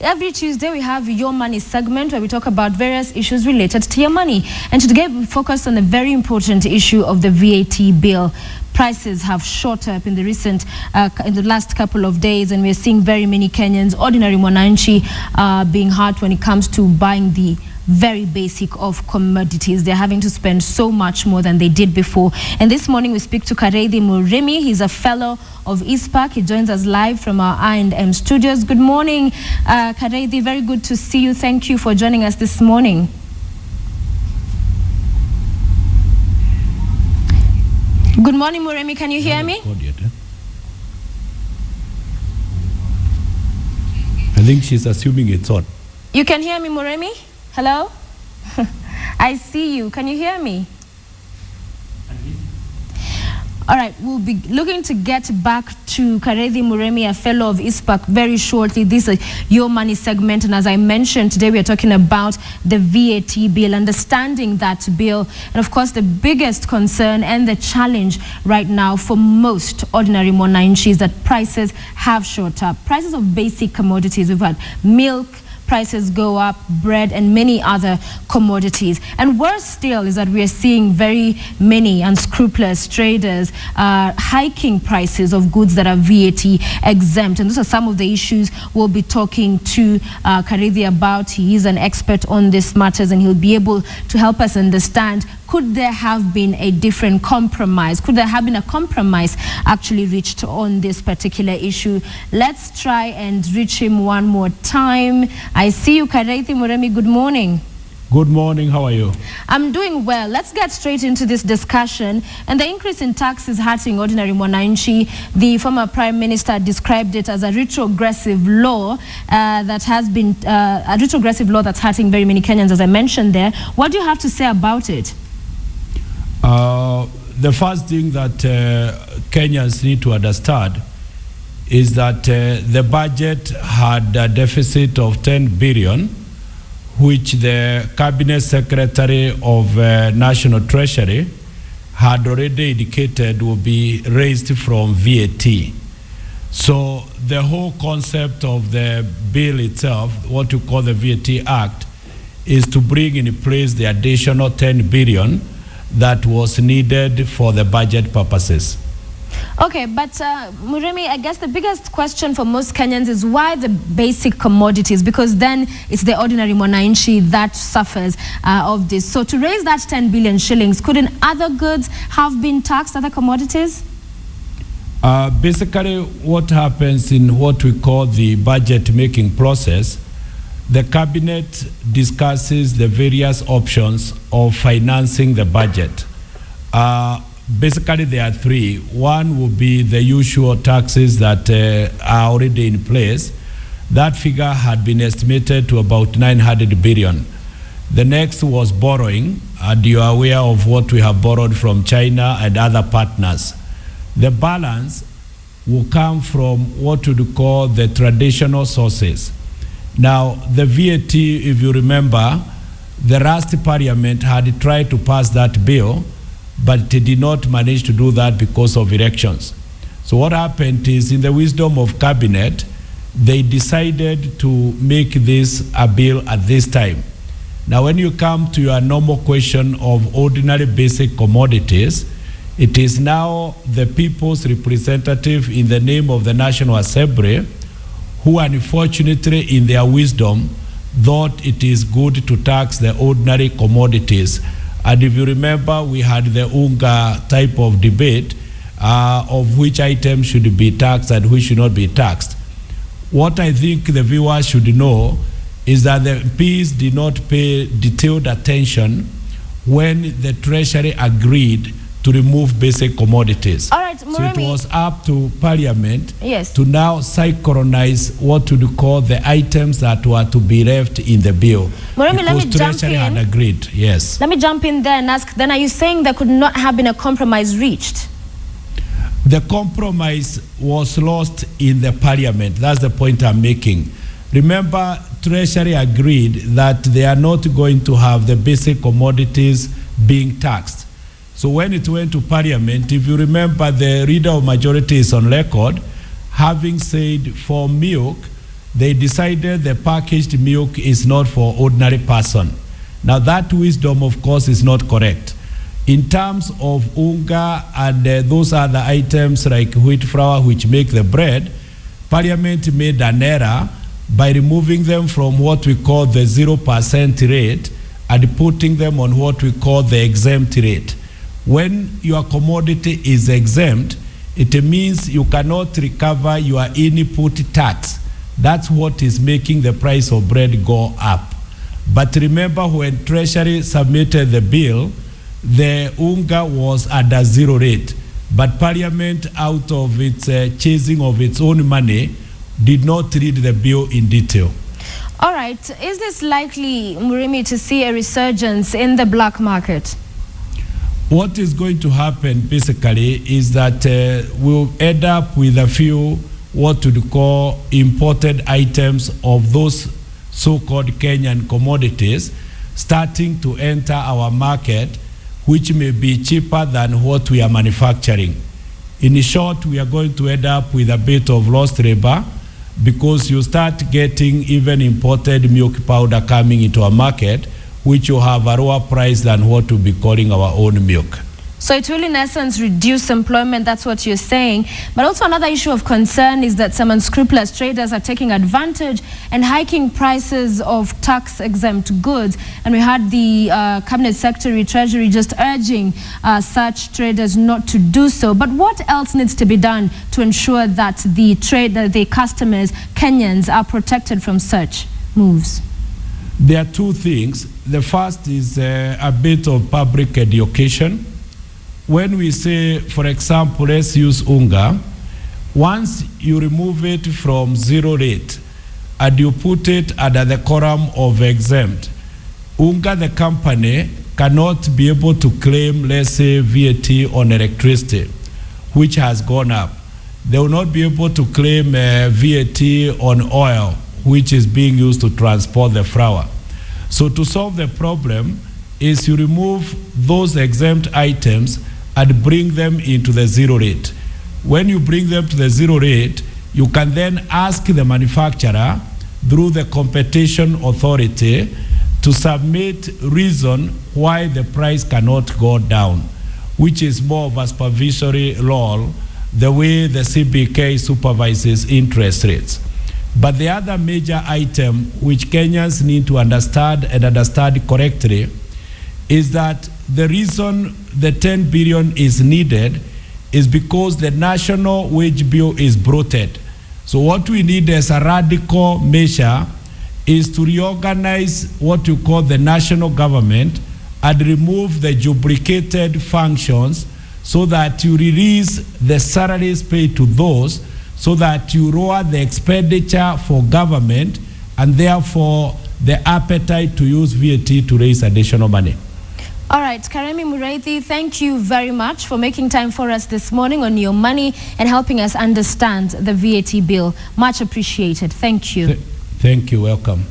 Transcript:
Every Tuesday we have Your Money segment where we talk about various issues related to your money. And today we focus on a very important issue of the VAT bill. Prices have shot up in the last couple of days, and we're seeing very many Kenyans, ordinary mwananchi, being hurt when it comes to buying the very basic of commodities. They're having to spend so much more than they did before. And this morning we speak to Karimi Murimi. He's a fellow of ICPAK. He joins us live from our I&M studios. Good morning, Karimi. Very good to see you. Thank you for joining us this morning. Good morning, Murimi. Can you hear me? I think she's assuming it's on. You can hear me, Murimi? Hello? I see you. Can you hear me? All right, we'll be looking to get back to Karimi Murimi, a fellow of ICPAK, very shortly. This is Your Money segment, and as I mentioned, today we are talking about the VAT bill, understanding that bill, and of course the biggest concern and the challenge right now for most ordinary mwananchi is that prices have shot up. Prices of basic commodities, we've had milk, prices go up, bread, and many other commodities. And worse still is that we are seeing very many unscrupulous traders hiking prices of goods that are VAT exempt. And those are some of the issues we'll be talking to Karimi about. He is an expert on these matters, and he'll be able to help us understand, could there have been a different compromise? Could there have been a compromise actually reached on this particular issue? Let's try and reach him one more time. I see you, Karimi Murimi. Good morning. Good morning. How are you? I'm doing well. Let's get straight into this discussion. And the increase in tax is hurting ordinary mwananchi. The former Prime Minister described it as a retrogressive law that's hurting very many Kenyans, as I mentioned there. What do you have to say about it? The first thing that Kenyans need to understand is that the budget had a deficit of 10 billion, which the Cabinet Secretary of National Treasury had already indicated will be raised from VAT. So the whole concept of the bill itself, what you call the VAT Act, is to bring in place the additional 10 billion that was needed for the budget purposes. Okay, but Murimi, I guess the biggest question for most Kenyans is why the basic commodities, because then it's the ordinary mwananchi that suffers of this. So to raise that 10 billion shillings, couldn't other goods have been taxed, other commodities? Basically, what happens in what we call the budget making process, the cabinet discusses the various options of financing the budget. Basically, there are three. One would be the usual taxes that are already in place. That figure had been estimated to about 900 billion. The next was borrowing, and you are aware of what we have borrowed from China and other partners. The balance will come from what we would call the traditional sources. Now, the VAT, if you remember, the last parliament had tried to pass that bill, but they did not manage to do that because of elections. So what happened is, in the wisdom of cabinet, they decided to make this a bill at this time. Now, when you come to your normal question of ordinary basic commodities, it is now the people's representative in the name of the National Assembly who unfortunately in their wisdom thought it is good to tax the ordinary commodities. And if you remember, we had the UNGA type of debate of which items should be taxed and which should not be taxed. What I think the viewers should know is that the MPs did not pay detailed attention when the Treasury agreed to remove basic commodities. All right, Murimi. So it was up to Parliament yes. to now synchronize what we call the items that were to be left in the bill. Murimi, let me jump Treasury in. had agreed, yes. Let me jump in there and ask, then are you saying there could not have been a compromise reached? The compromise was lost in the Parliament. That's the point I'm making. Remember, Treasury agreed that they are not going to have the basic commodities being taxed. So when it went to Parliament, if you remember, the Leader of Majority is on record having said for milk, they decided the packaged milk is not for ordinary person. Now that wisdom, of course, is not correct. In terms of unga and those other items like wheat flour which make the bread, Parliament made an error by removing them from what we call the 0% rate and putting them on what we call the exempt rate. When your commodity is exempt, it means you cannot recover your input tax. That's what is making the price of bread go up. But remember, when Treasury submitted the bill, the unga was at a 0 rate. But Parliament, out of its chasing of its own money, did not read the bill in detail. All right. Is this likely, Murimi, to see a resurgence in the black market? What is going to happen basically is that we'll end up with a few what we call imported items of those so-called Kenyan commodities starting to enter our market, which may be cheaper than what we are manufacturing. In short, we are going to end up with a bit of lost labor because you start getting even imported milk powder coming into our market, which will have a lower price than what we'll be calling our own milk. So it will in essence reduce employment, that's what you're saying. But also another issue of concern is that some unscrupulous traders are taking advantage and hiking prices of tax-exempt goods. And we had the Cabinet Secretary, Treasury just urging such traders not to do so. But what else needs to be done to ensure that the customers, Kenyans, are protected from such moves? There are two things. The first is a bit of public education. When we say, for example, let's use unga, once you remove it from 0 rate and you put it under the column of exempt, unga, the company, cannot be able to claim, let's say, VAT on electricity, which has gone up. They will not be able to claim VAT on oil, which is being used to transport the flour. So to solve the problem is you remove those exempt items and bring them into the 0 rate. When you bring them to the 0 rate, you can then ask the manufacturer through the competition authority to submit reason why the price cannot go down, which is more of a supervisory role, the way the CBK supervises interest rates. But the other major item which Kenyans need to understand and understand correctly is that the reason the 10 billion is needed is because the national wage bill is bloated. So what we need as a radical measure is to reorganize what you call the national government and remove the duplicated functions so that you release the salaries paid to those, so that you lower the expenditure for government and therefore the appetite to use VAT to raise additional money. All right, Karimi Murimi, thank you very much for making time for us this morning on Your Money and helping us understand the VAT bill. Much appreciated. Thank you. Thank you. Welcome.